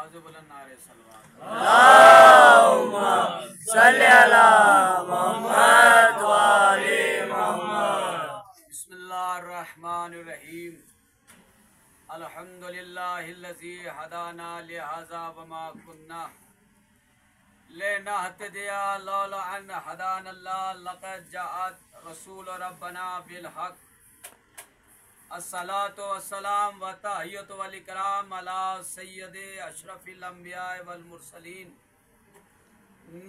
आवाज़ बुलंद नारे सलवात। अल्लाहुम्मा सल्ली अला मुहम्मद व आले मुहम्मद। बिस्मिल्लाहिर्रहमानिर्रहीम। अल्हम्दुलिल्लाहिल्लज़ी हदाना लिहाज़ा वमा कुन्ना लिनहतदिया लौला अन हदानल्लाह लक़द जाअत रसूल रब्बना बिल हक़। अस्सलातु वस्सलाम व तहियतु वल इकराम अला सय्यदे अशरफिल अंबिया वल मुरसलीन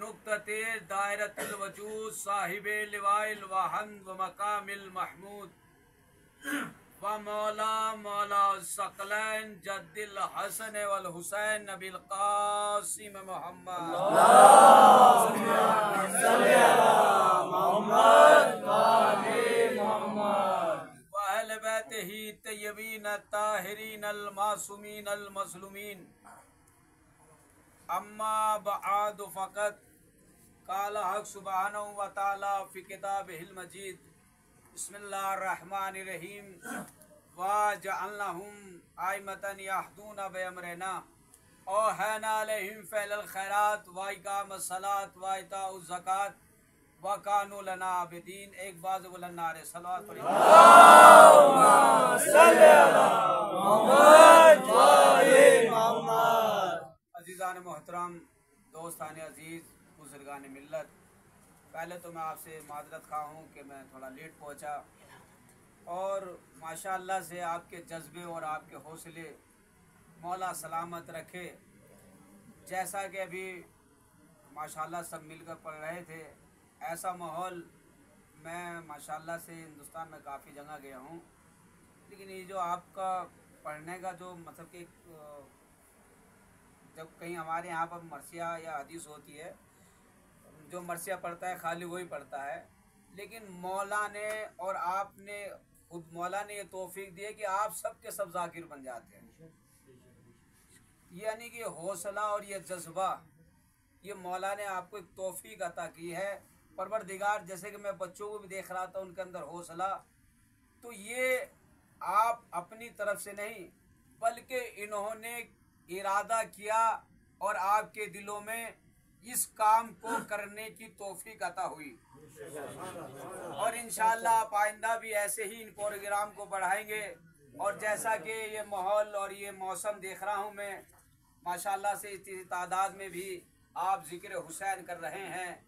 नुक्तते दायरतुल वजूद साहिबे लिवाइल वहम्द व मकामिल महमूद व मौला मौला सकलैन जद्दिल हसन वल हुसैन नबिल कासिम मोहम्मद ही तय्यबीन ताहिरीन अल मासूमीन अल मज़लूमीन। अम्मा बआद फ़क़त क़ाला हक़ सुब्हानहु व तआला फ़ी किताबिहिल मजीद। बिस्मिल्लाहिर्रहमानिर्रहीम। व जअलनाहुम आइमतन यहदूना बिअमरिना औहैना अलैहिम फ़िअलल खैरात व इक़ामस सलात व इताउज़ ज़कात व कानू लना आबिदीन। एक बाज़ बुलंद नारे सलावत पढ़िए। अल्लाहुम्मा सल्ली अला मुहम्मद व आले मुहम्मद। अज़ीज़ान मोहतरम, दोस्तान अज़ीज़, बुज़ुर्गान मिल्लत, पहले तो मैं आपसे मादरत खा हूँ कि मैं थोड़ा लेट पहुँचा और माशाअल्लाह से आपके जज्बे और आपके हौसले मौला सलामत रखे। जैसा कि अभी माशाअल्लाह सब मिलकर पढ़ रहे थे, ऐसा माहौल मैं माशाअल्लाह से हिंदुस्तान में काफ़ी जगह गया हूँ, लेकिन ये जो आपका पढ़ने का जो मतलब कि जब कहीं हमारे यहाँ पर मरसिया या हदीस होती है, जो मरसिया पढ़ता है खाली वही पढ़ता है, लेकिन मौला ने और आपने खुद मौला ने ये तौफीक दी है कि आप सब के सब जाकिर बन जाते हैं। यानी कि हौसला और ये जज्बा ये मौला ने आपको एक तौफीक अता की है। परवरदिगार, जैसे कि मैं बच्चों को भी देख रहा था उनके अंदर हौसला, तो ये आप अपनी तरफ से नहीं बल्कि इन्होंने इरादा किया और आपके दिलों में इस काम को करने की तौफीक अता हुई। और इंशाअल्लाह आप आइंदा भी ऐसे ही इन प्रोग्राम को बढ़ाएंगे। और जैसा कि ये माहौल और ये मौसम देख रहा हूँ मैं, माशाअल्लाह से इतनी तादाद में भी आप जिक्र हुसैन कर रहे हैं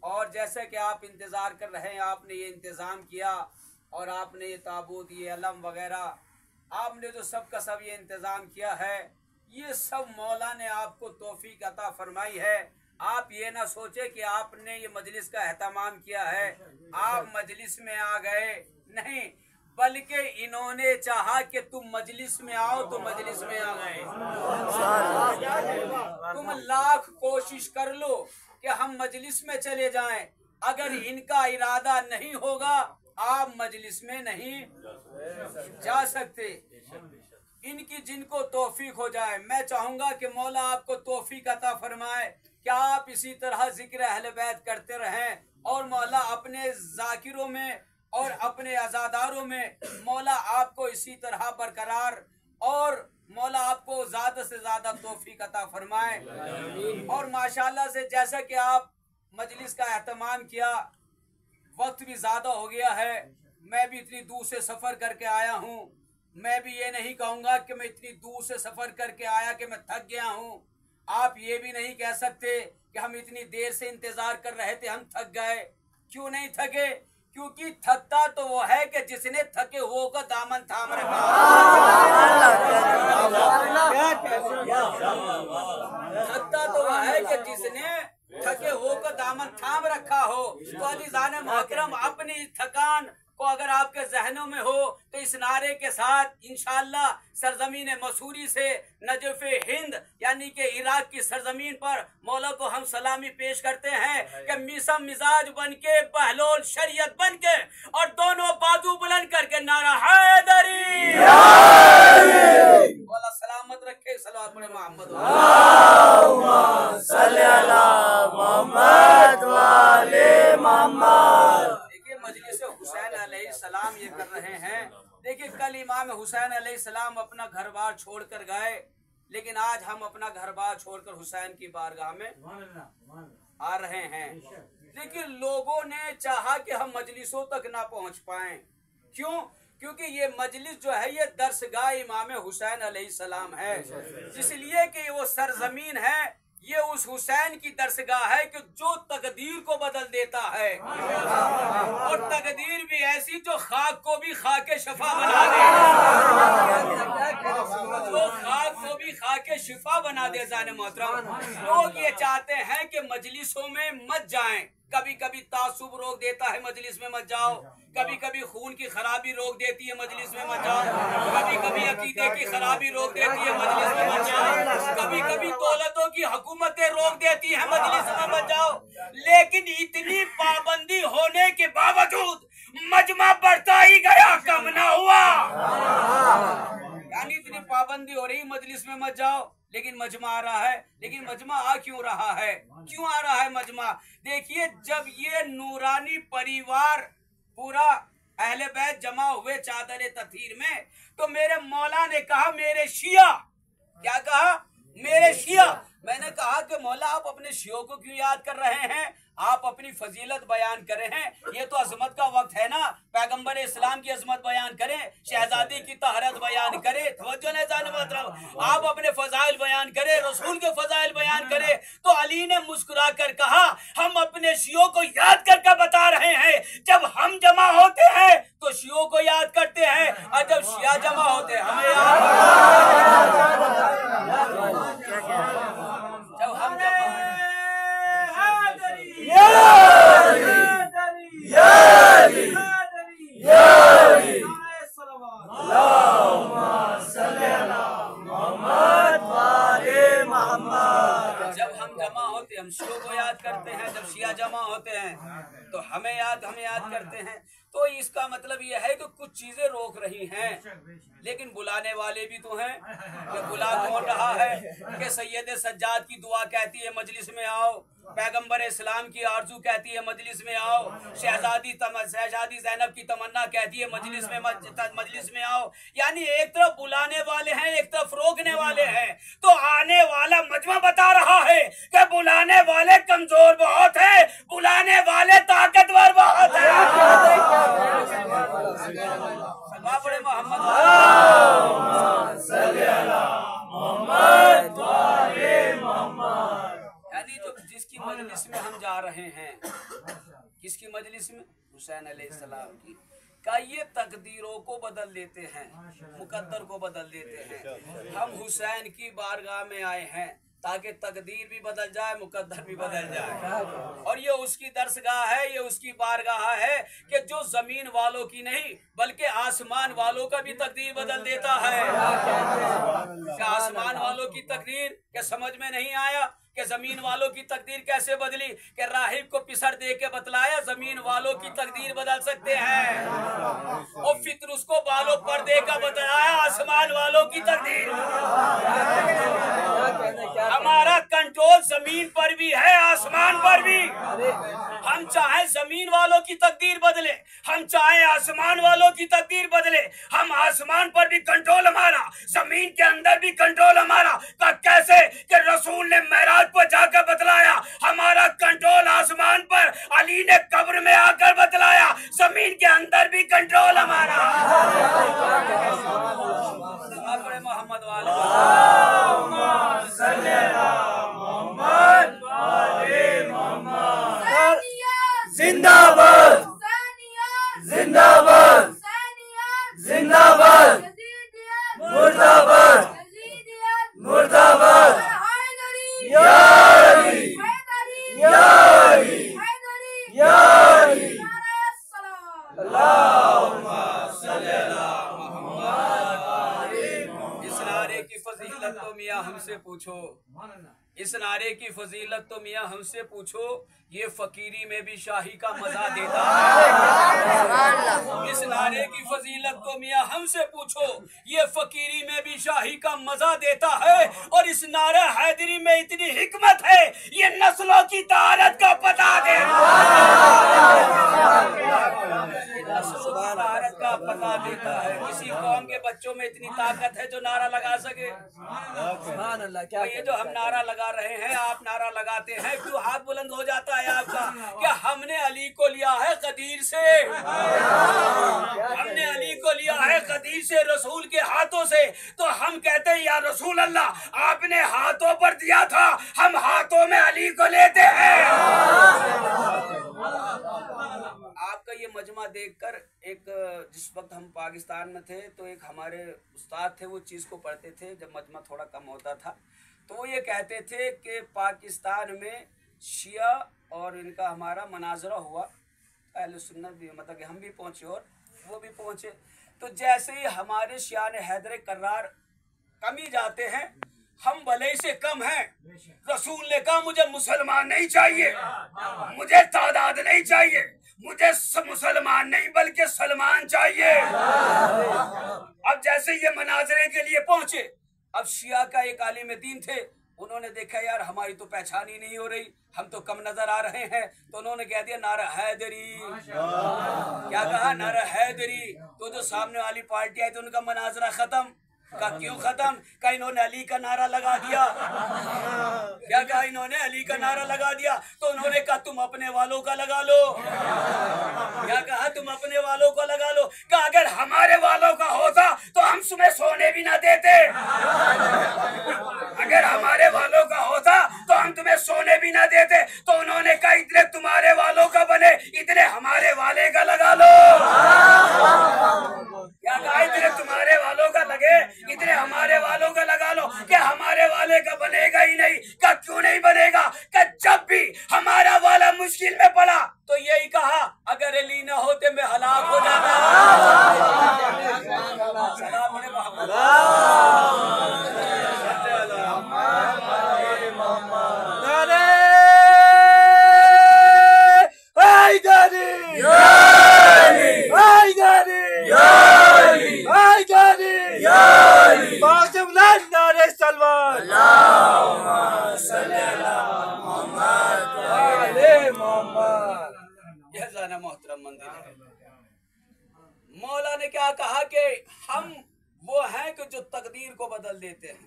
और जैसे कि आप इंतज़ार कर रहे हैं, आपने ये इंतज़ाम किया और आपने ये ताबूत, ये अलम वगैरह, आपने जो सब का सब ये इंतज़ाम किया है, ये सब मौला ने आपको तौफीक अता फरमाई है। आप ये ना सोचे कि आपने ये मजलिस का एहतमाम किया है, आप मजलिस में आ गए, नहीं, बल्कि इन्होंने चाहा कि तुम मजलिस में आओ तो मजलिस में आ गए। तुम लाख कोशिश कर लो कि हम मजलिस में चले जाएं, अगर इनका इरादा नहीं होगा आप मजलिस में नहीं जा सकते। इनकी जिनको तौफीक हो जाए, मैं चाहूंगा कि मौला आपको तौफीक अता फरमाए कि आप इसी तरह जिक्र अहले बैत करते रहें और मौला अपने जाकिरों में और अपने अज़ादारों में मौला आपको इसी तरह बरकरार और मौला आपको ज़्यादा से ज़्यादा तौफीक अता फरमाए। और माशाअल्लाह से जैसा कि आप मजलिस का एहतमाम किया, वक्त भी ज़्यादा हो गया है, मैं भी इतनी दूर से सफ़र करके आया हूँ। मैं भी ये नहीं कहूँगा कि मैं इतनी दूर से सफ़र करके आया कि मैं थक गया हूँ। आप ये भी नहीं कह सकते कि हम इतनी देर से इंतज़ार कर रहे थे, हम थक गए। क्यों नहीं थके? क्योंकि थकता तो वो है कि जिसने थके हुओं का दामन थाम रखा। थकता तो वो है कि जिसने थके हुओं का दामन थाम रखा हो। तो अज़ीज़ान मोहतरम, अपनी थकान को अगर आपके जहनों में हो तो इस नारे के साथ इंशाअल्लाह सरजमीन मसूरी से नजफ़ हिंद यानी कि इराक की सरजमीन पर मौला को हम सलामी पेश करते हैं कि मिसम मिजाज बन के, बहलोल शरीयत बन के और दोनों बाजू बुलंद करके नारा हैदरी मौला सलामत रखे। सलावत पढ़े मोहम्मद अल्लाहुम्मा सल्ली अला मुहम्मद व आले मुहम्मद। मजलिस हुसैन अलैहिस्सलाम ये कर रहे हैं। देखिए, कल इमाम हुसैन अलैहिस्सलाम अपना घर बार छोड़ कर गए, लेकिन आज हम अपना घर बार छोड़कर हुसैन की बारगाह में आ रहे हैं। लेकिन लोगों ने चाहा कि हम मजलिसों तक ना पहुंच पाएं। क्यों? क्योंकि ये मजलिस जो है ये दरसगाह इमाम हुसैन अलैहिस्सलाम है, इसलिए कि वो सरजमीन है, ये उस हुसैन की दरसगाह है कि जो तकदीर को बदल देता है, और तकदीर भी ऐसी जो खाक को भी खाके शफा बना दे, जो खाक को भी खाके शिफा बना दे। जाने मोहतरम, लोग ये चाहते हैं कि मजलिसों में मत जाएं। कभी कभी तासुब रोक देता है, मजलिस में मत जाओ। कभी कभी खून की खराबी रोक देती है, मजलिस में मत जाओ। कभी कभी अकीदे की खराबी रोक देती है, मजलिस में मत जाओ। कभी कभी दौलतों की हुकूमतें रोक देती है, मजलिस में मत जाओ। लेकिन इतनी पाबंदी होने के बावजूद मजमा बढ़ता ही गया, कम ना हुआ। यानी इतनी पाबंदी हो रही, मजलिस में मत जाओ, लेकिन मजमा आ रहा है। लेकिन मजमा आ क्यों रहा है? क्यों आ रहा है मजमा? देखिए, जब ये नूरानी परिवार पूरा अहले बैत जमा हुए चादर तथीर में, तो मेरे मौला ने कहा, मेरे शिया, क्या कहा? मेरे शिया। मैंने कहा कि मौला आप अपने शियों को क्यों याद कर रहे हैं? आप अपनी फजीलत बयान करें हैं, ये तो अजमत का वक्त है ना, पैगंबर इस्लाम की अजमत बयान करें, शहजादी की तहरत बयान करें, तवज्जो नहीं जाने मतलब, आप अपने फजाइल बयान करें, रसूल के फजाइल बयान करें। तो अली ने मुस्कुरा कर कहा, हम अपने शियों को याद करके बता रहे हैं, जब हम जमा होते हैं तो शियों को याद करते हैं, और जब शिया जमा होते हैं हमें याद, जब हम जमा होते हम शियों को याद करते हैं, जब शिया जमा होते हैं तो हमें याद करते हैं। तो इसका मतलब यह है कि कुछ चीजें रोक रही हैं, लेकिन बुलाने वाले भी तो हैं। कि बुला कौन रहा है? कि सैयद सज्जाद की दुआ कहती है मजलिस में आओ, पैगंबर इस्लाम की आरजू कहती है मजलिस में आओ, शहजादी ज़ैनब की तमन्ना कहती है मजलिस में आओ। यानी एक तरफ बुलाने वाले हैं, एक तरफ रोकने वाले हैं। तो आने वाला मजमा बता रहा है कि बुलाने वाले कमजोर बहुत है, बुलाने वाले ताकतवर बहुत है। यानी जो जिसकी मजलिस में हम जा रहे हैं, किसकी मजलिस में? हुसैन अलैहिस्सलाम की। का ये तकदीरों को बदल देते हैं, मुकद्दर को बदल देते हैं। हम हुसैन की बारगाह में आए हैं ताकि तकदीर भी बदल जाए, मुकद्दर भी बदल जाए। और ये उसकी दरसगाह है, ये उसकी बारगाह है कि जो जमीन वालों की नहीं बल्कि आसमान वालों का भी तकदीर बदल देता है। क्या आसमान वालों की तकदीर क्या समझ में नहीं आया कि जमीन वालों की तकदीर कैसे बदली? कि राहिब को पिसर दे के बतलाया जमीन वालों की तकदीर बदल सकते हैं, और फित्र उसको बालों पर दे कर बताया आसमान वालों की तकदीर। हमारा कंट्रोल जमीन पर भी है, आसमान पर भी। हम चाहे जमीन वालों की तकदीर बदले, हम चाहे आसमान वालों की तकदीर बदले, हम आसमान पर भी कंट्रोल हमारा, जमीन के अंदर भी कंट्रोल हमारा। कैसे? कि रसूल ने मेराज पर जाकर बतलाया, हमारा कंट्रोल आसमान पर, अली ने कब्र में आकर बतलाया, जमीन के अंदर भी कंट्रोल हमारा। मोहम्मद जिंदाबाद जिंदाबाद जिंदाबाद मुर्दाबाद मुर्दाबाद यारी यारी यारी अल्लाहुम्मा सल्ली अला मुहम्मद। इस नारे की फजीलत तो मियाँ हमसे पूछो, इस नारे की फजीलत तो मियाँ हमसे पूछो, ये फकीरी में भी शाही का मजा देता है। इस नारे की फजीलत तो मियाँ हमसे पूछो, ये फकीरी में भी शाही का मजा देता है। और इस नारे हैदरी में इतनी हिकमत है, ये नस्लों की तारत का पता देता का पता देता है। किसी कौम के बच्चों में इतनी ताकत है जो नारा लगा सके? क्या ये जो हम नारा लगा रहे हैं, आप नारा लगाते हैं, क्यों हाथ बुलंद हो जाता है आपका? क्या हमने अली को लिया है कदीर से, हमने अली को लिया है कदीर से, रसूल के हाथों से, तो हम कहते हैं या रसूल अल्लाह आपने हाथों पर दिया था, हम हाथों में अली को लेते हैं। आपका ये मजमा देखकर एक, जिस वक्त हम पाकिस्तान में थे तो एक हमारे उस्ताद थे, वो चीज़ को पढ़ते थे जब मजमा थोड़ा कम होता था, तो वो ये कहते थे कि पाकिस्तान में शिया और इनका हमारा मनाजरा हुआ, अहले सुन्नत भी, मतलब कि हम भी पहुँचे और वो भी पहुँचे, तो जैसे ही हमारे शिया ने हैदर कर्रार कमी जाते हैं, हम भले से कम हैं, रसूल ने कहा मुझे मुसलमान नहीं चाहिए, मुझे तादाद नहीं चाहिए, मुझे मुसलमान नहीं बल्कि सलमान चाहिए। अब जैसे ये मनाजरे के लिए पहुंचे, अब शिया का एक आलिम दीन थे, उन्होंने देखा यार हमारी तो पहचान ही नहीं हो रही, हम तो कम नजर आ रहे हैं, तो उन्होंने कह दिया नारा हैदरी। क्या कहा? नारा हैदरी। तो जो सामने वाली पार्टी आई तो उनका मनाजरा खत्म। का क्यों खत्म? का इन्होंने अली का नारा लगा दिया। क्या कहा? इन्होंने अली का नारा लगा दिया। तो उन्होंने कहा तुम अपने वालों का लगा लो। क्या कहा? तुम अपने वालों का लगा लो। कहा अगर हमारे वालों का होता तो हम तुम्हें सोने भी ना देते, अगर हमारे वालों का होता तो हम तुम्हें सोने भी ना देते। तो उन्होंने कहा इतने तुम्हारे वालों का बने, इतने हमारे वाले का लगा लो। क्या कहा? इतने तुम्हारे वालों का लगे, इतने हमारे वालों का लगा लो। क्या हमारे वाले का बनेगा ही नहीं? क्या क्यों नहीं बनेगा? क्या जब भी हमारा वाला मुश्किल में पड़ा तो यही कहा अगर अली न होते मैं हलाक हो जाता। मोहतरम मंदिर है। मौला ने क्या कहा कि हम वो हैं कि जो तकदीर को बदल देते हैं।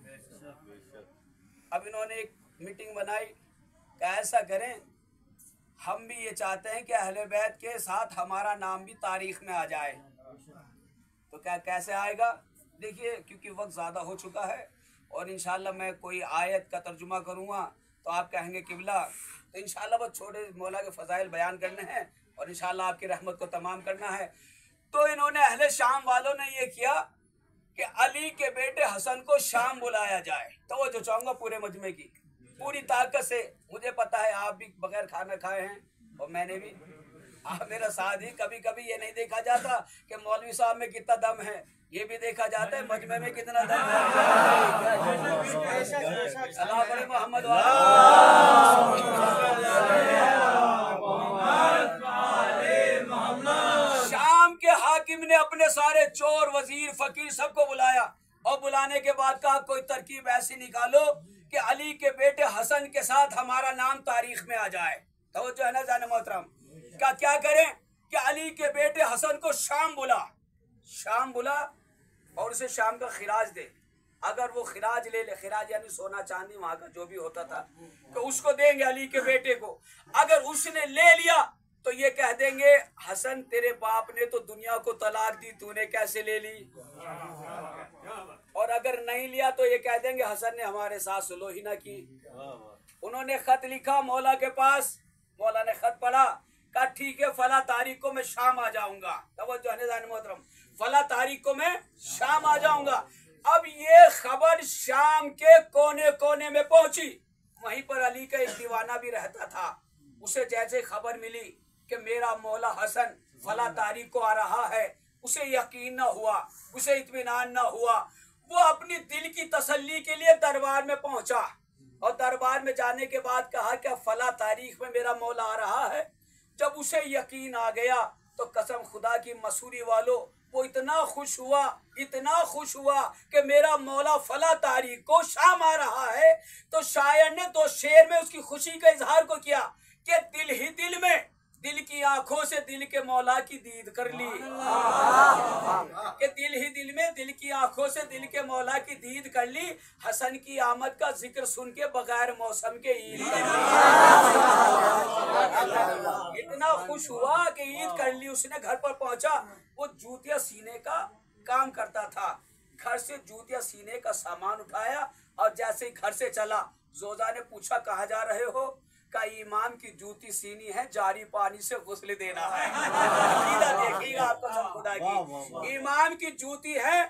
अब इन्होंने एक मीटिंग बनाई कि ऐसा करें, हम भी ये चाहते हैं कि अहले बैत के साथ हमारा नाम भी तारीख में आ जाए। तो क्या कैसे आएगा? देखिए, क्योंकि वक्त ज़्यादा हो चुका है और इंशाल्लाह मैं कोई आयत का तर्जुमा करूँगा तो आप कहेंगे किबला, तो इंशाल्लाह बस छोटे मौला के फ़ज़ाइल बयान करने हैं और इंशाल्लाह आपकी रहमत को तमाम करना है। तो इन्होंने अहले शाम वालों ने ये किया कि अली के बेटे हसन को शाम बुलाया जाए। तो वो जो चाहूँगा पूरे मजमे की पूरी ताकत से, मुझे पता है आप भी बगैर खाना खाए हैं और मैंने भी, आप मेरा साथ ही, कभी कभी ये नहीं देखा जाता कि मौलवी साहब में कितना दम है, ये भी देखा जाता है मजमे में कितना दम है। सलाम अलैहि मोहम्मद शाम के हाकिम ने अपने सारे चोर, वजीर, फकीर सबको बुलाया और बुलाने के बाद कहा कोई तरकीब ऐसी निकालो कि अली के बेटे हसन के साथ हमारा नाम तारीख में आ जाए। तो जो है ना जाने मोहतरम, क्या करें कि अली के बेटे हसन को शाम बुला और उसे शाम का खिराज दे। अगर वो खिराज ले ले, खिराज यानी सोना चांदी वहां का जो भी होता था, तो उसको देंगे अली के बेटे को। अगर उसने ले लिया तो ये कह देंगे हसन तेरे बाप ने तो दुनिया को तलाक दी, तूने कैसे ले ली। और अगर नहीं लिया तो ये कह देंगे हसन ने हमारे साथ सुलह ही ना की। उन्होंने खत लिखा मौला के पास, मौला ने खत पढ़ा, कहा ठीक है फला तारीख को मैं शाम आ जाऊंगा। तवज्जो है मोहतरम, फला तारीख को मैं शाम आ जाऊंगा। अब ये खबर शाम के कोने कोने में पहुंची। वहीं पर अली का एक दीवाना भी रहता था। उसे जैसे खबर मिली कि मेरा मौला हसन फला तारीख को आ रहा है, उसे यकीन न हुआ, उसे इत्मीनान न हुआ। वो अपनी दिल की तसल्ली के लिए दरबार में पहुंचा और दरबार में जाने के बाद कहा क्या फला तारीख में मेरा मौला आ रहा है। जब उसे यकीन आ गया तो कसम खुदा की मसूरी वालों, वो इतना खुश हुआ कि मेरा मौला फला तारीख को शाम आ रहा है। तो शायर ने 2 शेर में उसकी खुशी का इजहार को किया कि दिल ही दिल में, दिल की की आंखों से दिल के मौला की दीद कर ली कि दिल ही दिल में, दिल की आंखों से दिल के मौला की दीद कर ली। हसन की आमद का जिक्र सुन के बगैर मौसम के ईद कर ली। इतना खुश हुआ कि ईद कर ली। उसने घर पर पहुंचा, वो जूतियां सीने का काम करता था। घर से जूतियां सीने का सामान उठाया और जैसे ही घर से चला, जोजा ने पूछा कहाँ जा रहे हो? का इमाम की जूती सीनी है, जारी पानी से गुस्ल देना है। देखिएगा आपको सब खुदा की, इमाम की जूती है,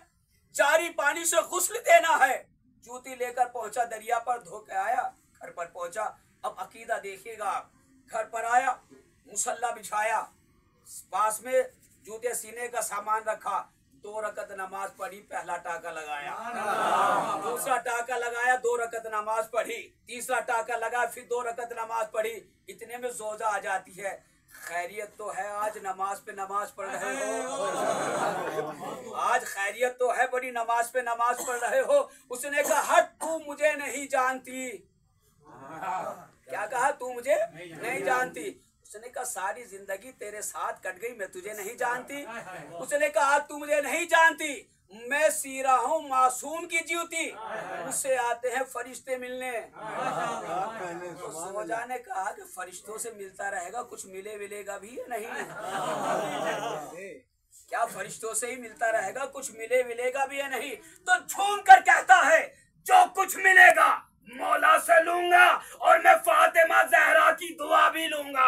जारी पानी से गुस्ल देना है। जूती लेकर पहुंचा, दरिया पर धो के आया, घर पर पहुंचा। अब अकीदा देखिएगा, घर पर आया, मुसल्ला बिछाया, पास में जूते सीने का सामान रखा, 2 रकत नमाज पढ़ी, पहला टाका लगाया, दूसरा टाका लगाया, 2 रकत नमाज पढ़ी, तीसरा टाका लगाया, फिर 2 रकत नमाज पढ़ी। इतने में जोजा आ जाती है, खैरियत तो है, आज नमाज पे नमाज पढ़ रहे हो? आज खैरियत तो है, बड़ी नमाज पे नमाज पढ़ रहे हो? उसने कहा हट, तू मुझे नहीं जानती। क्या कहा? तू मुझे नहीं जानती। उसने कहा सारी जिंदगी तेरे साथ कट गई, मैं तुझे नहीं जानती। उसने कहा तू मुझे नहीं जानती, मैं सी रहा हूँ मासूम की जूती, उससे आते हैं फरिश्ते मिलने। तो सोजा ने कहा कि फरिश्तों से मिलता रहेगा, कुछ मिले मिलेगा भी या नहीं? क्या फरिश्तों से ही मिलता रहेगा, कुछ मिले मिलेगा भी या नहीं? तो झूम कर कहता है जो कुछ मिलेगा मौला से लूंगा और मैं फातिमा जहरा की दुआ भी लूंगा।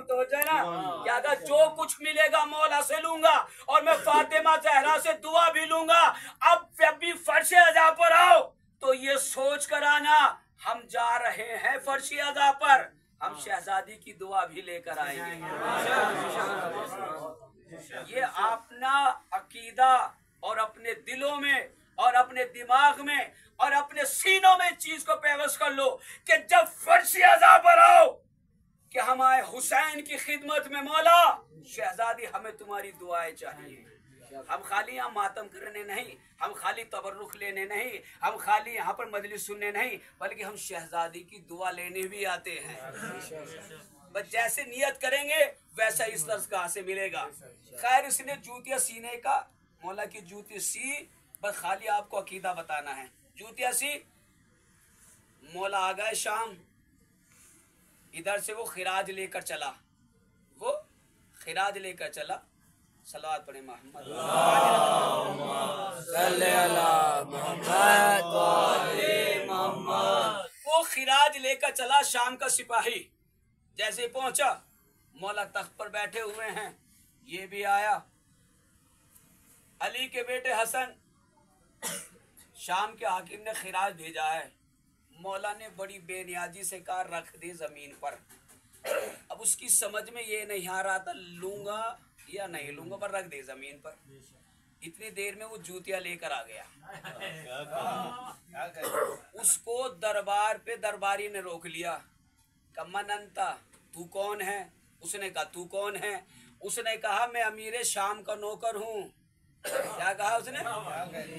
तो ना क्या कहा? जो कुछ मिलेगा मौला से लूंगा और मैं फातिमा जहरा से दुआ भी लूंगा। अब जब भी फर्श अज़ा पर आओ तो ये सोच कर आना, हम जा रहे हैं फर्श अज़ा पर, हम शहजादी की दुआ भी लेकर आएंगे। ये अपना अकीदा और अपने दिलों में और अपने दिमाग में और अपने सीनों में चीज को पेवस कर लो कि जब फर्श अज़ा पर आओ कि हमारे हुसैन की खिदमत में मौला शहजादी हमें तुम्हारी दुआएं चाहिए। हम खाली यहाँ मातम करने नहीं, हम खाली तबर्रुख लेने नहीं, हम खाली यहाँ पर मजलिस सुनने नहीं, बल्कि हम शहजादी की दुआ लेने भी आते हैं। बस जैसे नियत करेंगे वैसा इस दर्स कहाँ से मिलेगा। खैर इसने जूतियां सीने का, मौला की जूती सी, बस खाली आपको अकीदा बताना है। जूतियां सी, मौला आ गए शाम, इधर से वो खिराज लेकर चला, वो खिराज लेकर चला। सलावत पढ़े मोहम्मद। वो खिराज लेकर चला शाम का सिपाही। जैसे पहुंचा, मौला तख्त पर बैठे हुए हैं, ये भी आया। अली के बेटे हसन, शाम के हाकिम ने खिराज भेजा है। मौला ने बड़ी बेनियाजी से कहा रख दे जमीन पर। अब उसकी समझ में ये नहीं आ रहा था लूंगा या नहीं लूंगा, पर रख दे जमीन पर। इतनी देर में वो जूतियां लेकर आ गया। उसको दरबार पे दरबारी ने रोक लिया। कमन अंता, तू कौन है? उसने कहा तू कौन है? उसने कहा मैं अमीर शाम का नौकर हूँ। क्या कहा उसने?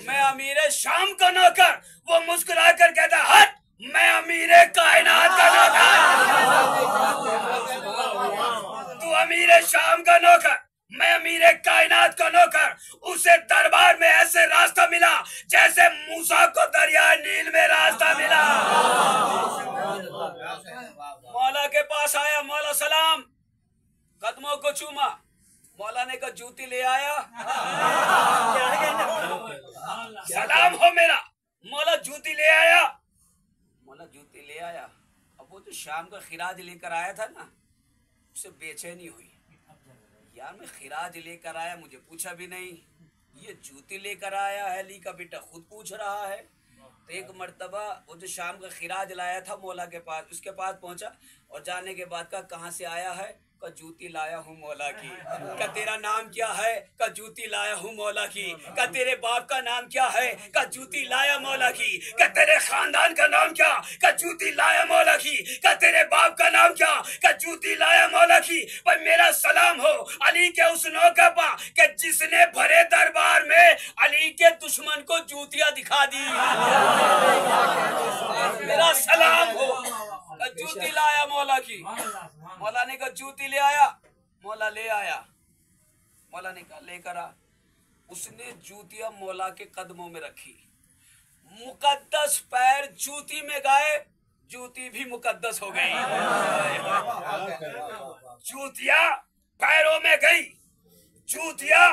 मैं अमीर शाम का नौकर। वो मुस्कुरा कर कहता हट, मैं अमीर कायनात का नौकर। तू अमीर शाम का नौकर, मैं अमीर कायनात का नौकर। उसे दरबार में ऐसे रास्ता मिला जैसे मूसा को दरिया नील में रास्ता मिला। मौला के पास आया, मौला सलाम, कदमों को चूमा। मौला ने कहा जूती ले आया? सलाम हो मेरा। मौला जूती ले आया? मौला जूती ले आया। अब वो जो शाम का खिराज लेकर आया था ना, उससे बेचैनी हुई। यार मैं खिराज लेकर आया, मुझे पूछा भी नहीं, ये जूती लेकर आया है। अली का बेटा खुद पूछ रहा है। तो एक मर्तबा वो जो शाम का खिराज लाया था मौला के पास, उसके पास पहुंचा और जाने के बाद का कहाँ से आया है? का जूती लाया हूँ मौला की। का तेरा नाम क्या है? का जूती लाया हूँ मौला की। का तेरे बाप का नाम क्या है? का जूती लाया मौला की। का तेरे खानदान का नाम क्या? का जूती लाया मौला की। का तेरे बाप का नाम क्या? का जूती लाया मौला की। पर मेरा सलाम हो अली के उस नौकर पर कि जिसने भरे दरबार में अली के दुश्मन को जूतियां दिखा दी। मेरा सलाम हो, जूती लाया मौला की। मौला ने कहा जूती ले आया। मौला ले आया। मौला ने कहा लेकर आ। उसने जूतियां मौला के कदमों में रखी। मुकद्दस पैर जूती में गए, जूती भी मुकद्दस हो गई। जूतियां पैरों में गई, जूतियां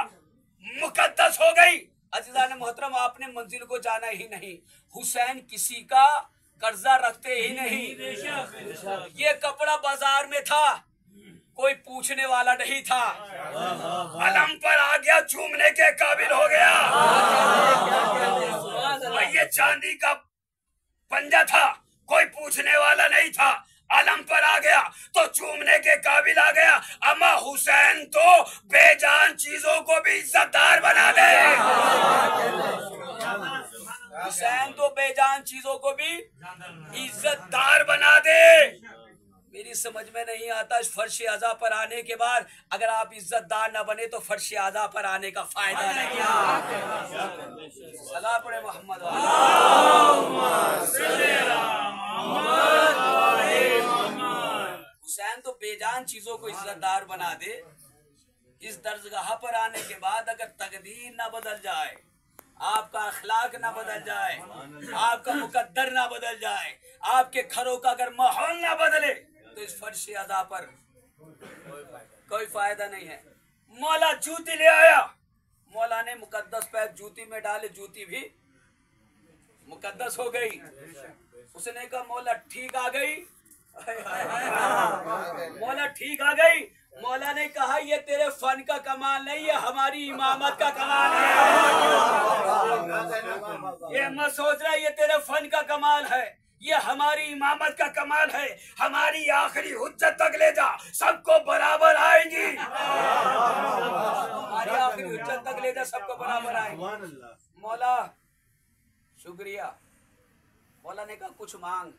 मुकद्दस हो गई। अज़ीज़ान मोहतरम, आपने मंजिल को जाना ही नहीं। हुसैन किसी का कर्जा रखते ही नहीं। ये कपड़ा बाजार में था, कोई पूछने वाला नहीं था। अलम पर आ गया, चूमने के काबिल हो गया। ये चांदी का पंजा था, कोई पूछने वाला नहीं था। अलम पर आ गया तो चूमने के काबिल आ गया। अमा हुसैन तो बेजान चीजों को भी इज्जतदार बना दे। हुसैन तो बेजान चीजों को भी इज्जतदार बना दे। मेरी समझ में नहीं आता, इस फर्श आज़ा पर आने के बाद अगर आप इज्जतदार न बने तो फर्श आज़ा पर आने का फायदा नहीं। सलाम पढ़े मोहम्मद। हुसैन तो बेजान चीजों को इज्जतदार बना दे। इस दर्जगाह पर आने के बाद अगर तकदीर ना बदल जाए, आपका अखलाक ना बदल जाए, आपका मुकद्दर ना बदल जाए, आपके घरों का अगर माहौल ना बदले तो इस फर्श अदा पर कोई फायदा नहीं है। मौला जूती ले आया। मौला ने मुकद्दस पैर जूती में डाले, जूती भी मुकद्दस हो गई। उसने कहा मौला ठीक आ गई। मौला ठीक आ गई। मौला ने कहा ये तेरे फन का कमाल नहीं, ये हमारी इमामत का कमाल है। ये मत सोच रहा ये तेरे फन का कमाल है, ये हमारी इमामत का कमाल है। हमारी आखिरी हुज्जत तक ले जा, सबको बराबर आएगी। हमारी आखिरी हुज्जत तक ले जा, सबको बराबर आएगी। मौला शुक्रिया। मौला ने कहा कुछ मांग।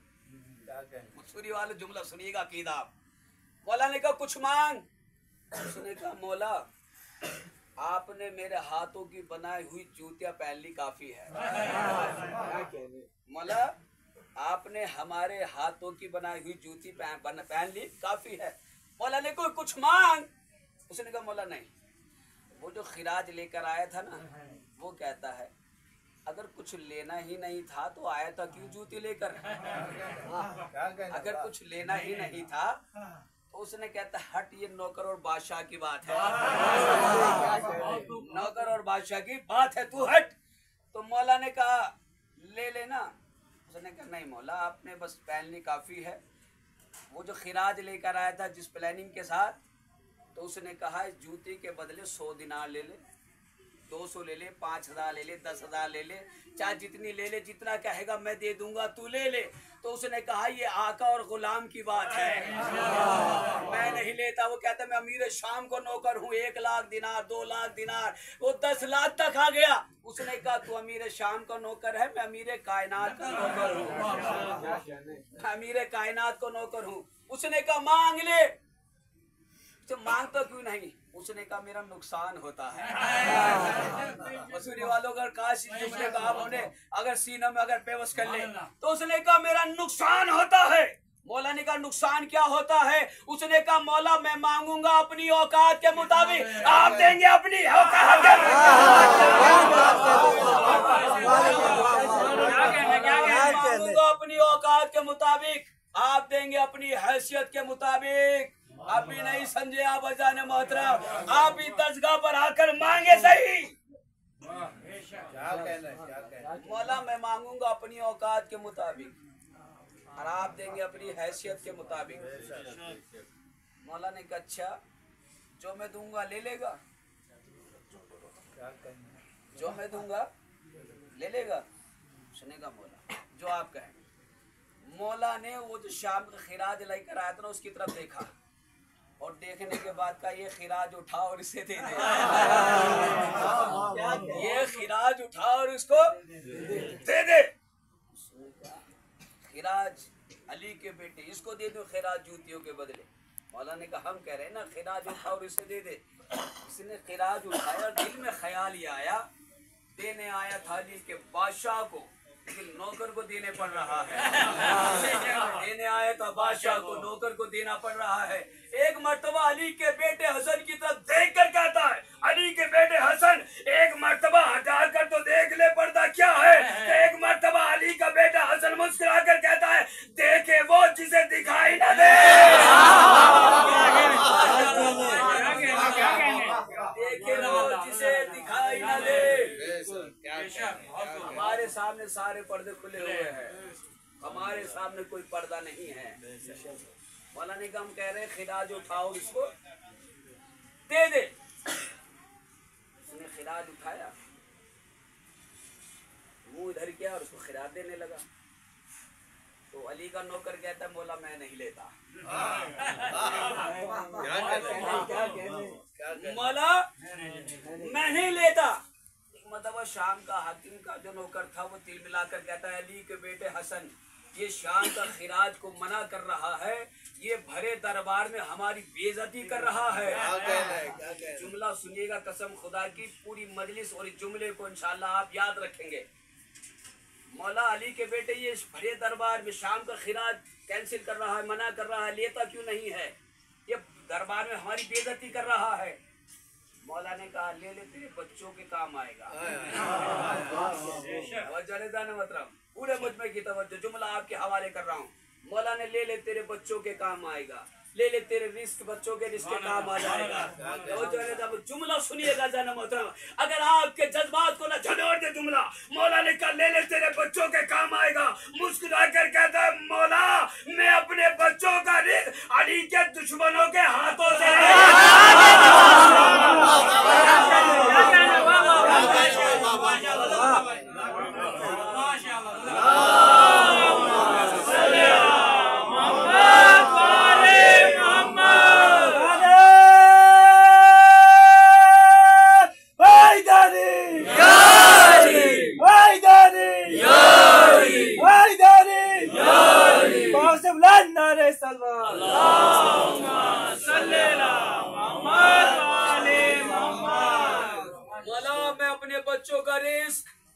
मसूरी वाले जुमला सुनिएगा अकीदा। मौला ने कहा कुछ मांग। उसने कहा मौला आपने मेरे हाथों की बनाई हुई जूतियां पहन ली, काफी है। मौला आपने हमारे हाथों की बनाई हुई जूती पहन ली, काफी है। मौला ने कोई कुछ मांग। उसने कहा मौला नहीं। वो जो खिराज लेकर आया था ना, वो कहता है अगर कुछ लेना ही नहीं था तो आया था क्यों जूती लेकर। अगर कुछ लेना ही नहीं था तो उसने कहता हट, ये नौकर और बादशाह की बात है। नौकर और बादशाह की बात है, तू हट। तो मौला ने कहा ले लेना। उसने कहा नहीं मौला आपने बस पहन ली, काफी है। वो जो खिराज लेकर आया था जिस प्लानिंग के साथ, तो उसने कहा इस जूती के बदले 100 दिनार ले ले, 200 ले ले, 5000 ले ले, 10,000 ले ले, चाहे जितनी ले ले, जितना कहेगा मैं दे दूंगा, तू ले ले। तो उसने कहा ये आका और गुलाम की बात है, मैं नहीं लेता। वो कहता मैं अमीर शाम को नौकर हूँ, 1 लाख दिनार, 2 लाख दिनार, वो 10 लाख तक आ गया। उसने कहा तू अमीर शाम का नौकर है, मैं अमीर कायनात का नौकर हूँ, अमीर कायनात को नौकर हूँ। उसने कहा मांग ले। तो मांग तो क्यों नहीं। उसने कहा मेरा नुकसान होता है। मसूरी वालों अगर काश जुमले का आपने अगर सीनों में अगर पेवस कर ले, तो उसने कहा मेरा नुकसान होता है। मौला ने कहा नुकसान क्या होता है। उसने कहा मौला मैं मांगूंगा अपनी औकात के मुताबिक, आप देंगे अपनी औकात के मांगूंगा अपनी औकात के मुताबिक, आप देंगे अपनी हैसियत के मुताबिक। आप भी नहीं समझे आप अजान मोहतरम, आप भी दरगाह पर आकर मांगे सही। मौला मैं मांगूंगा अपनी औकात के मुताबिक और आप देंगे अपनी हैसियत के मुताबिक। मौला ने कहा अच्छा जो मैं दूंगा ले लेगा, जो मैं दूंगा ले लेगा। उसने कहा मौला जो आप कहें। मौला ने वो जो शाम का खिराज लेकर आया था ना उसकी तरफ देखा और देखने के बाद का ये खिराज उठा और इसे दे दे। ये खिराज उठा और इसको दे दे। खिराज अली के बेटे, इसको दे दो खिराज जूतियों के बदले। मौला ने कहा हम कह रहे हैं ना खिराज उठा और इसे दे दे। इसने खिराज उठाया और दिल में ख्याल ये आया, देने आया था अली के बादशाह को लेकिन नौकर को देने पड़ रहा है। देने आए तो बादशाह को नौकर को देना पड़ रहा है। एक मर्तबा अली के बेटे हसन की तरफ देख कर कहता है, अली के बेटे हसन एक मर्तबा हटा कर तो देख ले पर्दा क्या है। एक मर्तबा अली का बेटा हसन मुस्कुरा कर कहता है, देखे वो जिसे दिखाई न दे। देखे वो जिसे दिखाई न दे। हमारे सामने सारे पर्दे खुले हुए हैं, हमारे सामने कोई पर्दा नहीं है। मौलाना का हम कह रहे हैं खिराज उठाओ, इसको दे दे। उसने खिराज उठाया, मुंह इधर किया और उसको खिराज देने लगा। तो अली का नौकर कहता है, मौला मैं नहीं लेता। मौला मैं नहीं लेता। मतलब शाम का हाकिम का जो नौकर था वो तिल मिलाकर कहता है, अली के बेटे हसन ये शाम का खिराज को मना कर रहा है, ये भरे दरबार में हमारी बेइज्जती कर रहा है। जुमला सुनिएगा, कसम खुदा की पूरी मजलिस और इस जुमले को इंशाल्लाह आप याद रखेंगे। मौला अली के बेटे ये भरे दरबार में शाम का खिराज कैंसिल कर रहा है, मना कर रहा है, लेता क्यों नहीं है, ये दरबार में हमारी बेइज्जती कर रहा है। मौला ने कहा, ले ले तेरे बच्चों के काम आएगा। मतलब पूरे मुझमें की तवज्जो, जुमला आपके हवाले कर रहा हूँ। मौला ने ले ले तेरे बच्चों के काम आएगा, ले ले तेरे रिस्क बच्चों के रिस्क के काम आ जाएगा। जुमला सुनिएगा जना मोहतरम, अगर आपके जज्बात को ना झनोड़ दे जुमला। मौला ने कहा, ले ले तेरे बच्चों के काम आएगा। मुस्कुरा कर कहता है, मौला मैं अपने बच्चों का रिस्क अली के दुश्मनों के हाथों से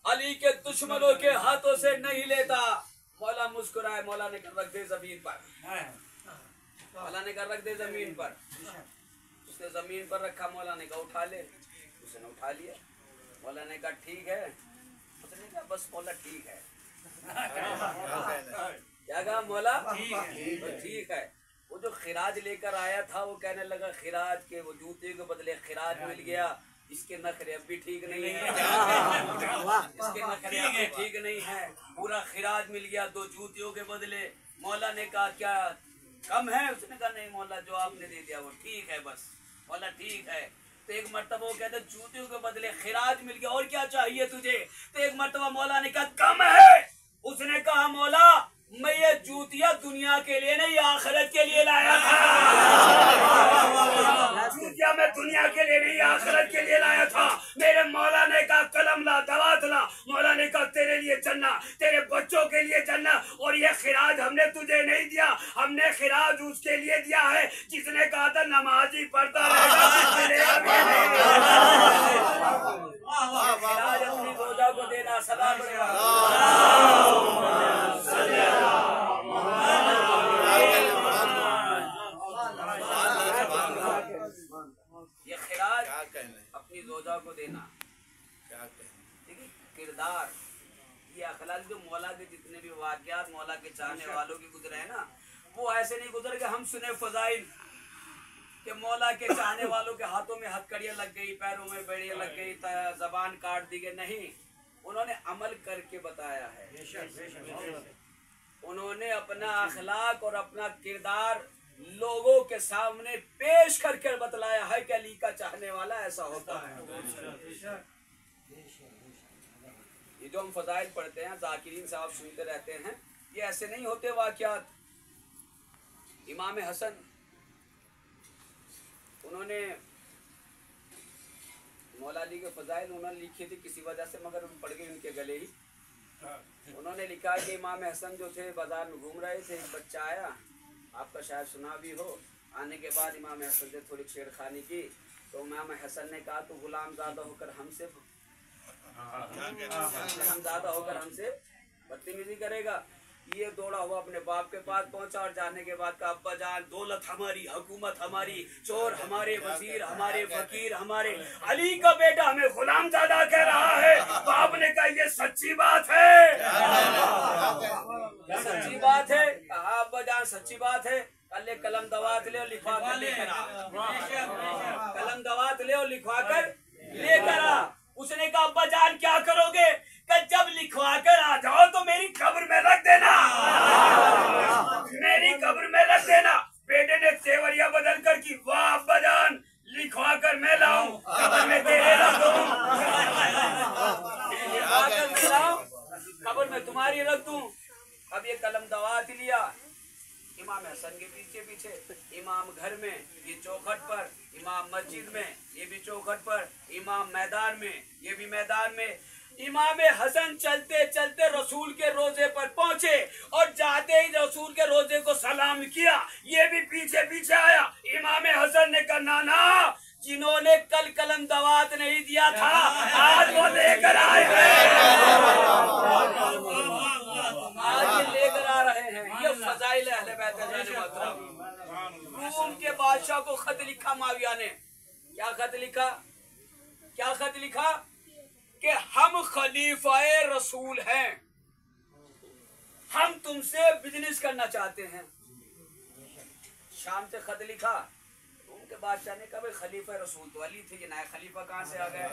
अली के दुश्मनों के हाथों से नहीं लेता। मौला मुस्कुराए, मौला ने कर रख दे जमीन पर, मौला ने कर रख दे जमीन पर। उसने जमीन पर रखा, मौला ने कहा उठा ले, उसने उठा लिया। मौला ने कहा ठीक है, उसने कहा बस मौला ठीक है। क्या कहा मौला? ठीक है। वो जो खिराज लेकर आया था वो कहने लगा, खिराज के वो जूते के बदले खिराज मिल गया, इसके नखरे अब भी ठीक नहीं है, इसके नखरे अब भी ठीक नहीं है। पूरा खिराज मिल गया 2 जूतियों के बदले। मौला ने कहा क्या कम है? उसने कहा नहीं मौला, जो आपने दे दिया वो ठीक है, बस मौला ठीक है। तो एक मर्तबा वो कहते जूतियों के बदले खिराज मिल गया, और क्या चाहिए तुझे? तो एक मर्तबा मौला ने कहा कम है। उसने कहा मौला मैं ये जूतियां दुनिया के लिए नहीं आखिरत के लिए लाया था। जूतियां मैं दुनिया के लिए नहीं आखिरत के लिए लाया था। मेरे मौला ने कहा कलम ला, दवात ला। मौला ने कहा तेरे लिए जन्ना, तेरे बच्चों के लिए जन्ना। और ये खिराज हमने तुझे नहीं दिया, हमने खिराज उसके लिए दिया है जिसने कहा था नमाजी पढ़ता रहेगा। खिराज अपनी रोजा को देना सदा ये खिराज अपनी रोजा को देना। ठीक है, किरदार ये अखलाक जो मौला के जितने भी वाक़यात मौला के चाहने वालों के गुजरे हैं ना, वो ऐसे नहीं गुजर के हम सुने फजाइल कि मौला के चाहने वालों के हाथों में हथकड़ियां लग गई, पैरों में बेड़ियां लग गई, जबान काट दी गई। नहीं, उन्होंने अमल करके बताया है। उन्होंने अपना अखलाक और अपना किरदार लोगों के सामने पेश करके बतलाया है कि अली का चाहने वाला ऐसा होता है। ये जो हम फजाइल पढ़ते हैं, जाकिरीन साहब सुनते रहते हैं, ये ऐसे नहीं होते वाक़यात। इमाम हसन उन्होंने मौला अली के फजाइल उन्होंने लिखी थी किसी वजह से, मगर उन पड़ गई उनके गले ही। उन्होंने लिखा कि इमाम हसन जो थे बाजार में घूम रहे थे, एक बच्चा आया, आपका शायद सुना भी हो। आने के बाद इमाम हसन से थोड़ी छेड़खानी की, तो इमाम हसन ने कहा तो गुलाम ज़्यादा होकर हमसे बदतमीजी करेगा। ये दौड़ा हुआ अपने बाप के पास पहुंचा और जाने के बाद का अब्बा जान, दौलत हमारी, हुकूमत हमारी, चोर हमारे, वजीर हमारे, फकीर हमारे, अली का बेटा हमें गुलाम ज़ादा कह रहा है। बाप ने कहा ये सच्ची बात है, सच्ची बात है। कहा अब्बा जान सच्ची बात है, अल्ले कलम दवात ले और लिखवा कर लेकर आ, कलम दवात ले और लिखवा कर लेकर आ। उसने कहा अब्बा जान क्या करोगे? जब लिखवा कर आ जाओ तो मेरी कब्र में रख देना, मेरी कब्र में रख देना। बेटे ने तेवरिया बदल कर की, वाह अब्बा जान, लिखवा कर मैं लाऊं, कब्र में तेरे रख दूं, लिखवा कर मैं लाऊं, कब्र में तुम्हारी रख दूं। अब ये कलम दवात लिया, इमाम हसन के पीछे पीछे, इमाम घर में, ये चौखट पर, इमाम मस्जिद में, ये भी चौखट पर, इमाम मैदान में, ये भी मैदान में। इमाम हसन चलते चलते रसूल के रोजे पर पहुंचे और जाते ही रसूल के रोजे को सलाम किया। ये भी पीछे पीछे आया। इमाम हसन ने कहा नाना, जिन्होंने कल कलम दवात नहीं दिया था आज वो लेकर आए हैं, आज लेकर आ रहे हैं। ये फजाइल अहले बैत मोहतरम। रूम के बादशाह को खत लिखा माविया ने। क्या खत लिखा? क्या खत लिखा? कि हम खलीफाए रसूल हैं, हम तुमसे बिजनेस करना चाहते हैं। शाम से खत लिखा। उनके बादशाह ने कहा भाई खलीफा रसूल तो अली थे, ये नया खलीफा कहाँ से आ गया?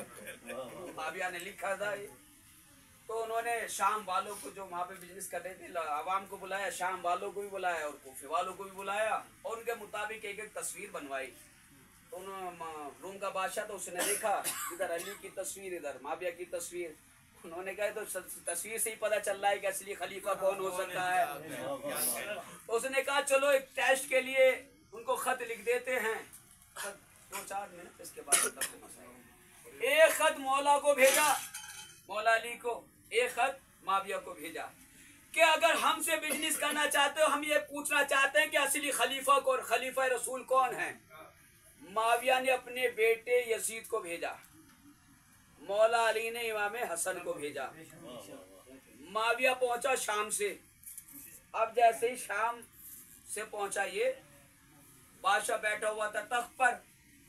माविया ने लिखा था ये। तो उन्होंने शाम वालों को, जो वहाँ पे बिजनेस कर रहे थे, आवाम को बुलाया, शाम वालों को भी बुलाया और कूफे वालों को भी बुलाया और उनके मुताबिक एक एक तस्वीर बनवाई। तो रूम का बादशाह तो उसने देखा, इधर अली की तस्वीर, इधर माविया की तस्वीर। उन्होंने कहा तो तस्वीर से ही पता चल रहा है कि असली खलीफा कौन हो सकता है। उसने कहा चलो एक टेस्ट के लिए उनको खत लिख देते हैं। 2-4 मिनट इसके बाद एक खत मौला को भेजा, मौला अली को, एक खत माविया को भेजा कि अगर हमसे बिजनेस करना चाहते हो, हम ये पूछना चाहते हैं कि असली खलीफा कौन, खलीफा रसूल कौन है। माविया ने अपने बेटे यजीद को भेजा, मौला अली ने इमाम हसन को भेजा। माविया पहुंचा शाम से। अब जैसे ही शाम से पहुंचा, ये बादशाह बैठा हुआ था तख्त पर।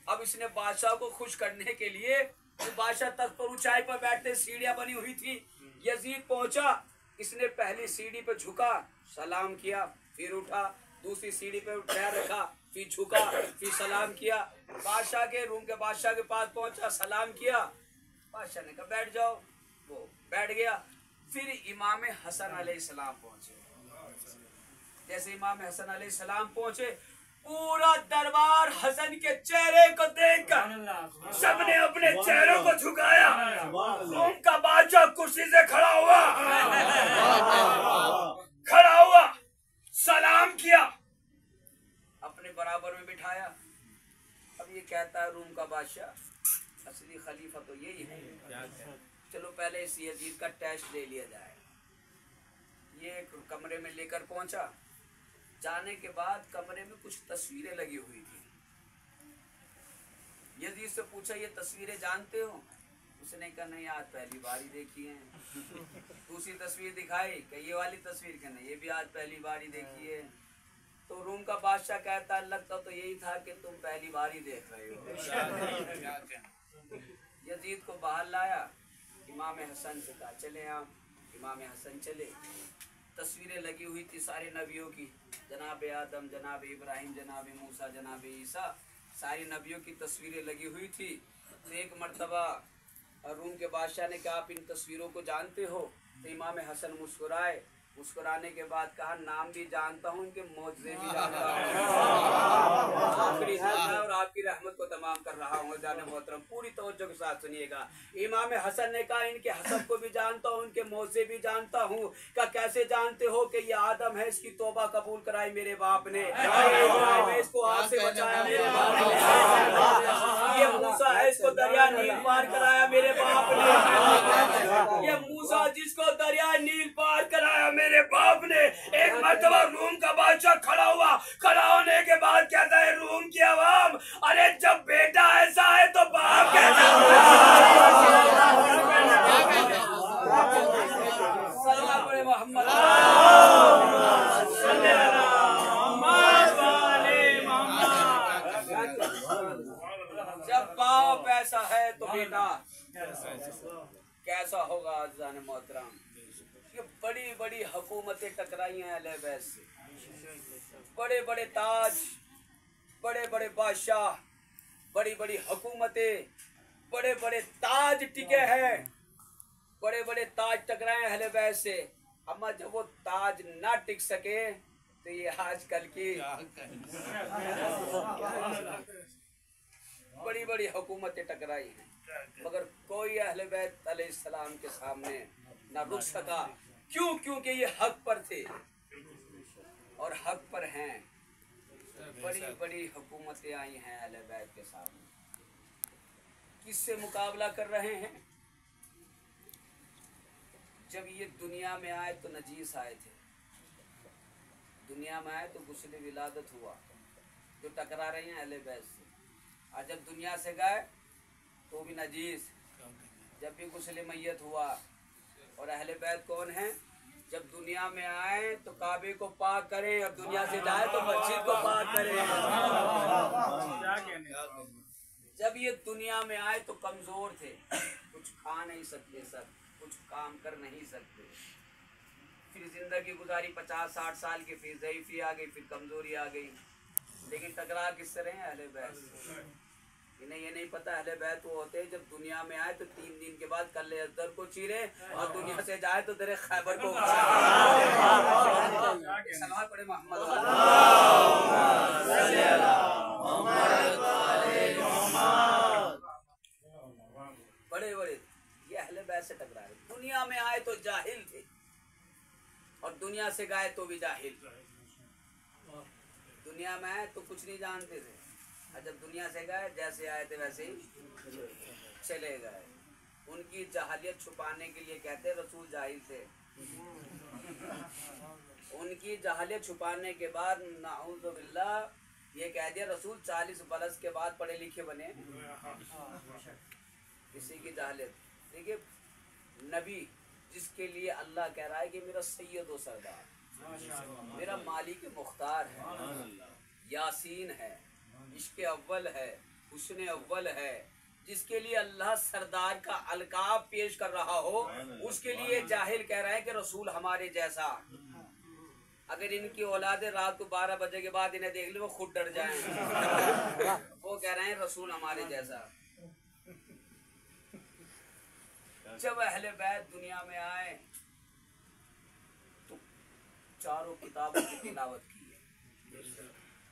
अब इसने बादशाह को खुश करने के लिए, तो बादशाह तख्त पर ऊंचाई पर बैठते, सीढ़ियां बनी हुई थी। यजीद पहुंचा, इसने पहली सीढ़ी पे झुका, सलाम किया, फिर उठा, दूसरी सीढ़ी पे पैर रखा, फिर झुका, फिर सलाम किया। बादशाह के रूम के बादशाह के पास पहुंचा, सलाम किया। बादशाह ने कहा बैठ जाओ, वो बैठ गया। फिर इमाम हसन अलैहिस्सलाम पहुंचे। जैसे इमाम हसन अलैहिस्सलाम पहुंचे, पूरा दरबार हसन के चेहरे को देखकर सबने अपने चेहरों को झुकाया। उनका बादशाह कुर्सी से खड़ा हुआ, सलाम किया, अपने बराबर में बिठाया। अब ये कहता है रूम का बादशाह असली खलीफा तो यही है, चलो पहले इस यजीद का टेस्ट ले लिया जाए। ये कमरे में लेकर पहुंचा। जाने के बाद कमरे में कुछ तस्वीरें लगी हुई थी। यजीद से पूछा ये तस्वीरें जानते हो? उसने कहा नहीं, आज पहली बार ही देखी है। दूसरी तस्वीर दिखाई कि ये वाली तस्वीर का नहीं, ये भी आज पहली बार ही देखी है। तो रूम का बादशाह कहता लगता तो यही था कि तुम पहली बार ही देख रहे हो। यजीद को बाहर लाया, इमाम हसन से कहा चले आप। इमाम हसन चले। तस्वीरें लगी हुई थी सारे नबियों की, जनाब आदम, जनाब इब्राहिम, जनाब मूसा, जनाब ईसा, सारी नबियों की तस्वीरें लगी हुई थी। तो एक मर्तबा रूम के बादशाह ने कहा आप इन तस्वीरों को जानते हो? तो इमाम हसन मुस्कुराए। मुस्कुराने के बाद कहा नाम भी जानता हूँ, इनके मौजज़े भी जानता हूँ। आखिरी और आपकी रहमत को तमाम कर रहा हूँ। जाने मोहतरम पूरी तवज्जो के साथ सुनिएगा। इमाम हसन ने कहा इनके हसब को भी जानता हूँ, इनके मौजज़े भी जानता हूँ। क्या कैसे जानते हो? कि ये आदम है, इसकी तौबा कबूल कराई मेरे बाप ने, इसको आग से बचाया मेरे बाप ने। ये मूसा है, इसको दरिया नील पार कराया मेरे बाप ने। ये मूसा जिसको दरिया नील पार कराया मेरे बाप ने। एक मर्तबा रूम का बादशाह खड़ा हुआ। खड़ा होने के बाद कहता है रूम की आवाम, अरे जब बेटा ऐसा है तो बाप कैसा होगा? जब बाप ऐसा है तो बेटा कैसा होगा। आज़ान मोहतरम, ये बड़ी बड़ी हुकूमतें टकराई हैं अहले बैत से, बड़े बड़े ताज, बड़े बड़े बादशाह, बड़ी बड़ी हुकूमतें, बड़े बड़े ताज टिके हैं, बड़े बड़े ताज टकराए अहले बैत से। अम्मा जब वो ताज ना टिक सके तो ये आजकल की बड़ी बड़ी हुकूमतें टकराई हैं, मगर कोई अहले बैत अलैहिस्सलाम के सामने ना रुक सका। क्यों? क्योंकि ये हक पर थे और हक पर हैं। बड़ी बड़ी हुकूमतें आई हैं अहले बैत के सामने, किससे मुकाबला कर रहे हैं? जब ये दुनिया में आए तो नजीस आए थे, दुनिया में आए तो गुस्ल विलादत हुआ, जो टकरा रहे हैं अहले बैत से। और जब दुनिया से गए तो भी नजीस, जब भी गुस्ल मैयत हुआ। और अहले बैत कौन है? जब दुनिया में आए तो काबे को पाक करें, अब दुनिया से जाए तो मस्जिद को पाक करें। जब ये दुनिया में आए तो कमजोर थे, कुछ खा नहीं सकते, सब कुछ काम कर नहीं सकते। फिर जिंदगी गुजारी 50-60 साल की, फिर ज़ईफ़ी आ गई, फिर कमजोरी आ गई। लेकिन टकरा किस तरह है अहले बैत? इन्हें ये नहीं पता अहले बैत वो होते हैं जब दुनिया में आए तो 3 दिन के बाद कल्ले अज़दर को चीरे और दुनिया से जाए तो दरे खैबर को। सलाम पढ़े मोहम्मद। बड़े बड़े ये अहले बैत से टकरा रहे। दुनिया में आए तो जाहिल थे और दुनिया से गए तो भी जाहिल। दुनिया में आए तो कुछ नहीं जानते थे, और जब दुनिया से गए जैसे आए थे वैसे ही चले गए। उनकी जहालियत छुपाने के लिए कहते रसूल जाहिल थे। उनकी जहालियत छुपाने के बाद नाऊज़ु बिल्लाह ये कह दिया रसूल 40 बरस के बाद पढ़े लिखे बने। किसी की जहालियत। देखिए नबी जिसके लिए अल्लाह कह रहा है कि मेरा सैयद व सरदार, मेरा मालिक मुख्तार है, यासीन है, इश्क़ अव्वल है, हुस्न अव्वल है, जिसके लिए अल्लाह सरदार का अलकाब पेश कर रहा हो, उसके लिए जाहिल कह रहा है कि रसूल हमारे जैसा। अगर इनकी औलाद रात को 12 बजे के बाद इन्हें देख ले वो खुद डर जाएं। वो कह रहे हैं रसूल हमारे जैसा। जब अहले बैत दुनिया में आए तो चारों किताबों की तिलावत की है।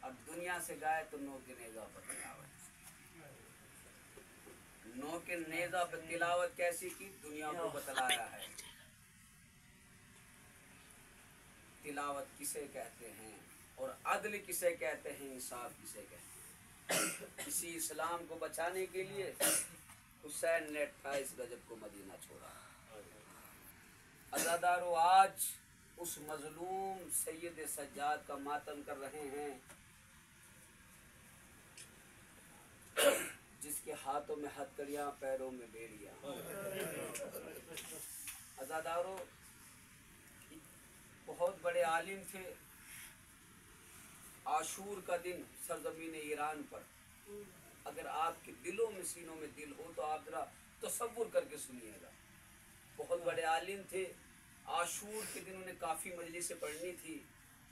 अब दुनिया से गए तो नौ के नेज़ा पर तिलावत। नौ के नेज़ा पर तिलावत कैसी की? दुनिया को बतलाया है तिलावत किसे कहते हैं और अदल किसे कहते हैं, इंसाफ किसे कहते हैं। इसी इस्लाम को बचाने के लिए हुसैन ने 28 गजब को मदीना छोड़ा। अज़ादारों आज उस मजलूम सैयद सज्जाद का मातम कर रहे हैं जिसके हाथों में हथकड़ियां, पैरों में बेड़ियां। अज़ादारों बहुत बड़े आलिम थे। आशूर का दिन सरजमीन ईरान पर, अगर आपके दिलों में सीनों में दिल हो तो आप जरा तसव्वुर करके सुनिएगा। बहुत बड़े आलिम थे। आशूर के दिन उन्हें काफ़ी मजलिसें पढ़नी थी।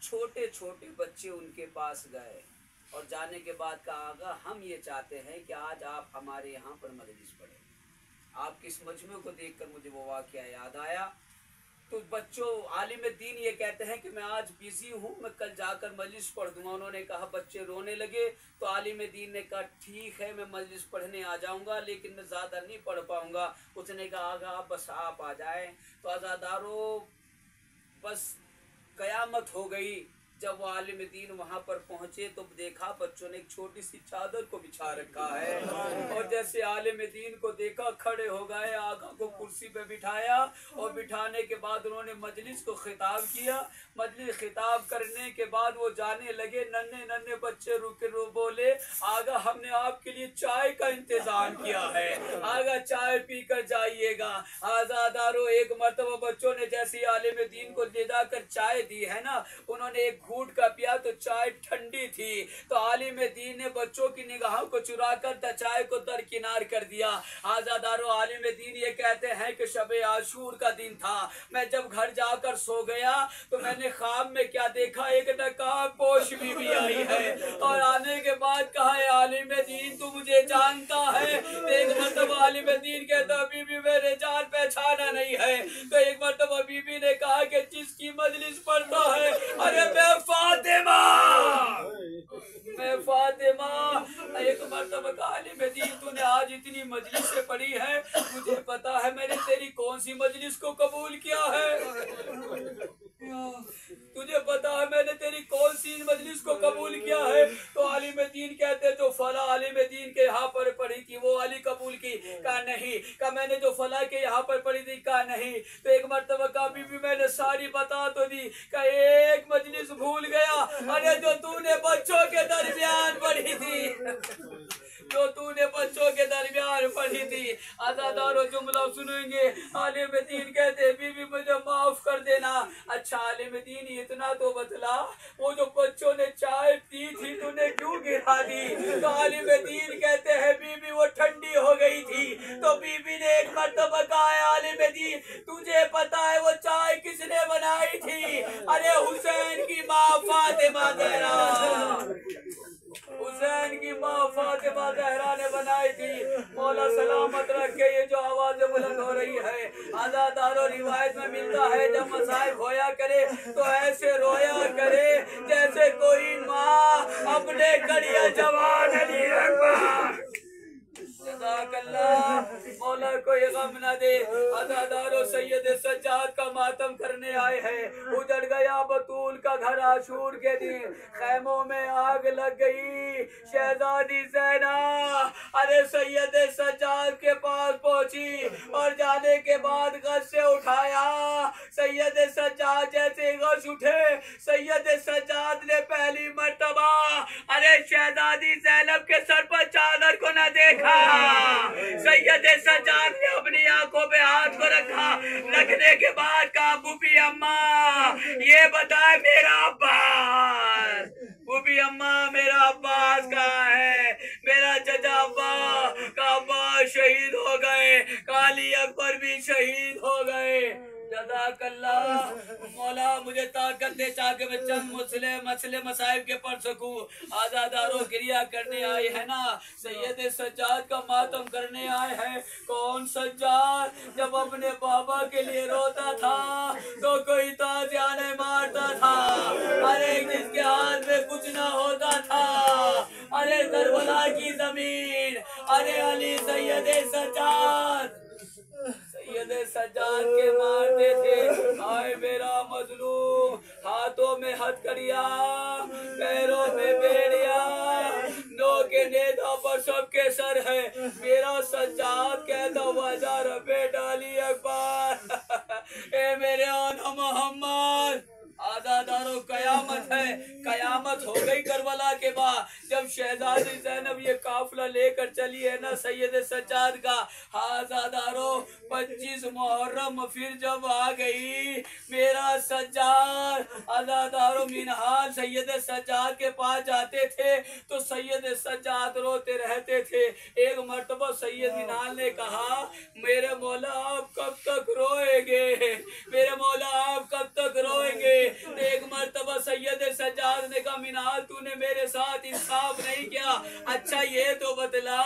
छोटे छोटे बच्चे उनके पास गए और जाने के बाद कहा आगा हम ये चाहते हैं कि आज आप हमारे यहाँ पर मजलिस पढ़ें। आपके इस मजमे को देखकर मुझे वो वाक़या याद आया। तो बच्चों आलिम दीन ये कहते हैं कि मैं आज बिजी हूँ, मैं कल जाकर मजलिस पढ़ दूंगा। उन्होंने कहा, बच्चे रोने लगे तो आलिम दीन ने कहा ठीक है मैं मजलिस पढ़ने आ जाऊंगा लेकिन मैं ज़्यादा नहीं पढ़ पाऊंगा। उसने कहा आगा बस आप आ जाएं। तो आज़ादारों बस कयामत हो गई। जब वो आलिम दीन वहाँ पर पहुँचे तो देखा बच्चों ने एक छोटी सी चादर को बिछा रखा है और जैसे आलिम दीन को देखा खड़े हो गए, आका को कुर्सी पे बिठाया और बिठाने के बाद उन्होंने मजलिस को खिताब किया। मजलिस खिताब करने के बाद वो जाने लगे। नन्हे नन्हे बच्चे रुके रो बोले आगा हमने आपके लिए चाय का इंतजाम किया है, आगा चाय पी कर जाइएगा। आज़ादारों एक मर्तबा बच्चों ने जैसे आलिम दीन को ले जाकर चाय दी है ना, उन्होंने एक घूट का पिया तो चाय ठंडी हुई थी तो आलिम दीन ने बच्चों की निगाहों को चुराकर चाय को दरकिनार कर दिया। आजादारों, आलिम दीन ये कहते हैं कि शब आशूर का दिन था। मैं जब घर जाकर सो गया तो मैंने ख्वाब में क्या देखा, एक नकाबपोश बीवी आई है और आने के बाद कहा, आलिम दीन तू मुझे जानता है? एक मरतबा आलिम दीन कहता, बीबी मेरे जान पहचाना नहीं है। तो एक मरतबा बीबी ने कहा कि जिसकी मजलिस पढ़ता है, अरे मैं फातिमा। एक मरतबा कहा, आलिम दीन तूने आज इतनी मजलिस से पढ़ी है, मुझे पता है मैंने तेरी कौन सी मजलिस को कबूल किया है, तुझे पता है मैंने तेरी कौन सी मजलिस को कबूल किया है? तो आलिम दीन कहते जो फला आलिम दीन के यहाँ पर पढ़ी थी वो अली कबूल की? कहा नहीं। कहा मैंने जो फला के यहाँ पर पढ़ी थी? कहा नहीं। तो एक मरतबा कहा, बीबी मैंने सारी बता तो दी। कहा एक मजलिस भूल गया, अरे जो तूने बच्चों के दरमियान पढ़ी थी, जो तूने बच्चों के दरमियान पढ़ी थी। आजादारो जुमला सुनेंगे। आलिम दीन कहते बीबी मुझे माफ कर देना। अच्छा आलिम दीन इतना तो बतला, वो जो बच्चों ने चाय पी थी तूने क्यों गिरा दी? तो आलिम दीन कहते हैं बीबी वो ठंडी हो गई थी। तो बीबी ने एक मरतबा कहा, आलिम दीन तुझे पता है वो चाय किसने बनाई थी? अरे हुसैन की माँ फातिमा ज़हरा, हुसैन की माँ फातिमा ज़हरा ने बनाई थी। मौला सलामत रखे। ये जो आवाज बुलंद हो रही है, आजादारो रिवायत में मिलता है जब मसाइब होया करे तो ऐसे रोया करे जैसे कोई माँ अपने कड़िया जवान अली अकबर। मौला को ये गम न दे। अदादारो सैयद सज्जाद का मातम करने आए हैं। उजड़ गया बतूल का घर आशूर के दिन, खैमों में आग लग गई। शहजादी ज़ैना अरे सैयद सज्जाद के पास पहुंची और जाने के बाद गश से उठाया। सैयद सज्जाद जैसे गश उठे, सैयद सज्जाद ने पहली मर्तबा अरे शहजादी ज़ैनब के सर पर चादर को न देखा। सैयद सज्जाद ने अपनी आंखों पे हाथ को रखा, रखने के बाद कहा, बूबी अम्मा ये बताए मेरा अब्बास, बूबी अम्मा मेरा अब्बास कहाँ है? मेरा चचा अब्बा का अब्बास शहीद हो गए, काली अकबर भी शहीद हो गए। जज़ाकल्लाह। मौला मुझे ताकत दे ताकि मैं चंद मसले मसाइब के पढ़ सकूं। आजादारों गिरिया करने आए हैं ना, सैयद सज्जाद का मातम करने आए हैं। कौन सज्जाद? जब अपने बाबा के लिए रोता था तो कोई ताज़ियाने मारता था, अरे जिसके हाथ में कुछ ना होता था। अरे करबला की जमीन, अरे अली सैयद सज्जाद, सैयद सज्जाद के मारते थे। आए मेरा मजलूम, हाथों में हथकड़िया, पैरों में बेड़िया, नो के नेता पर सबके सर है। मेरा सज्जाद कहता हुआ जा रबे डाली अकबर ए मेरे आना मोहम्मद। आजादारों कयामत है, कयामत हो गई करबला के बाद। जब शहजादी ज़ैनब ये काफिला लेकर चली है ना सैयद सज्जाद का, आजादारों 25 मुहर्रम फिर जब आ गई, मेरा सज्जाद आजादारों मिनहाल सैयद सज्जाद के पास जाते थे तो सैयद सज्जाद रोते रहते थे। एक मर्तबा सैयद मिनहाल ने कहा, मेरे मौला आप कब तक रोएंगे, मेरे मौला आप कब तक रोएंगे? एक मर्तबा सैयद सज्जाद ने कहा, मिनाल तूने मेरे साथ इंसाफ नहीं किया। अच्छा ये तो बतला,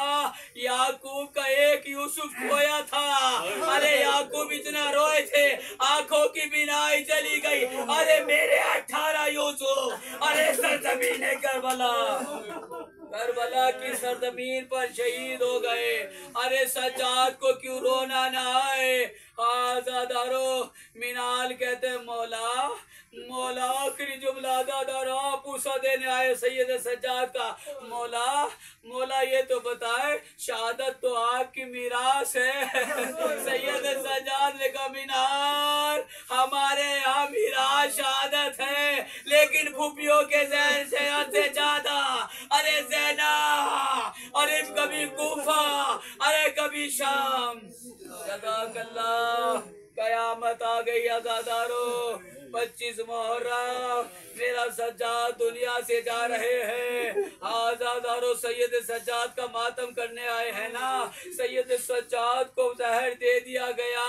याकूब का एक यूसुफ खोया था, अरे याकूब इतना रोए थे आंखों की बिनाई चली गई। अरे मेरे 18 यूसुफ अरे सरजमीन करबला, करबला की सरजमीन पर शहीद हो गए। अरे सज्जाद को क्यों रोना ना आए? आजादारो मिनाल कहते मौला, मौला आखिरी जुमला दादारा पूछा देने आए सैयद सज्जाद का, मौला मौला ये तो बताए शहादत तो आपकी मीरास है। सैयद सज्जाद ने कहा, मिनार हमारे यहाँ मीरास शहादत है, लेकिन फूफियों के जहन से ज्यादा। अरे ज़ैना, अरे कभी कूफा, अरे कभी शाम जज़ाकल्ला कयामत आ गई अज़ादारो 25 मुहर्रम मेरा सज्जाद दुनिया से जा रहे हैं। आज़ादारो सैयद सज्जाद का मातम करने आए हैं ना। सैयद सज्जाद को जहर दे दिया गया,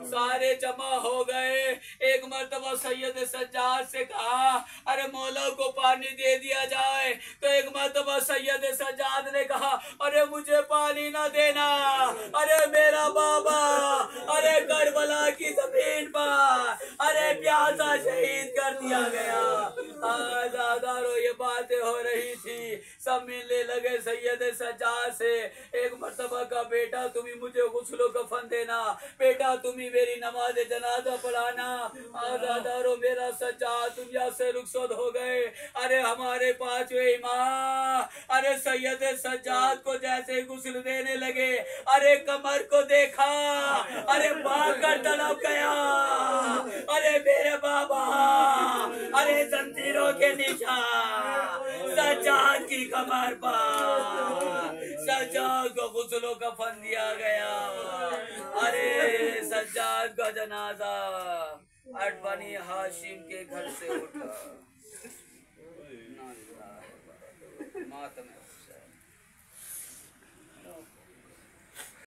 सारे जमा हो गए। एक मर्तबा सैयद सज्जाद से कहा अरे मौला को पानी दे दिया जाए, तो एक मर्तबा सैयद सज्जाद ने कहा अरे मुझे पानी ना देना, अरे मेरा बाबा अरे करबला की जमीन पर अरे प्यासा शहीद कर दिया गया। आज़ादारो ये बातें हो रही थी, सब मिलने लगे सैयद सज्जाद से। एक मर्तबा का बेटा तुम्ही मुझे गुस्लो कफन देना, बेटा तुम्ही मेरी नमाज जनाजा पढ़ाना। आज़ादारो मेरा सज्जाद दुनिया से रुखसत हो गए। अरे हमारे 5वें इमाम अरे सैयद सज्जाद को जैसे गुस्ल देने लगे, अरे कमर को देखा, अरे भाग कर तड़प गया। अरे मेरे बाबा अरे जंजीरों के निशान सज्जाद की कमर पर, सज्जाद को गुस्लो कफन दिया गया। अरे सज्जाद का जनाजा बनी हाशिम के घर से उठा। मातम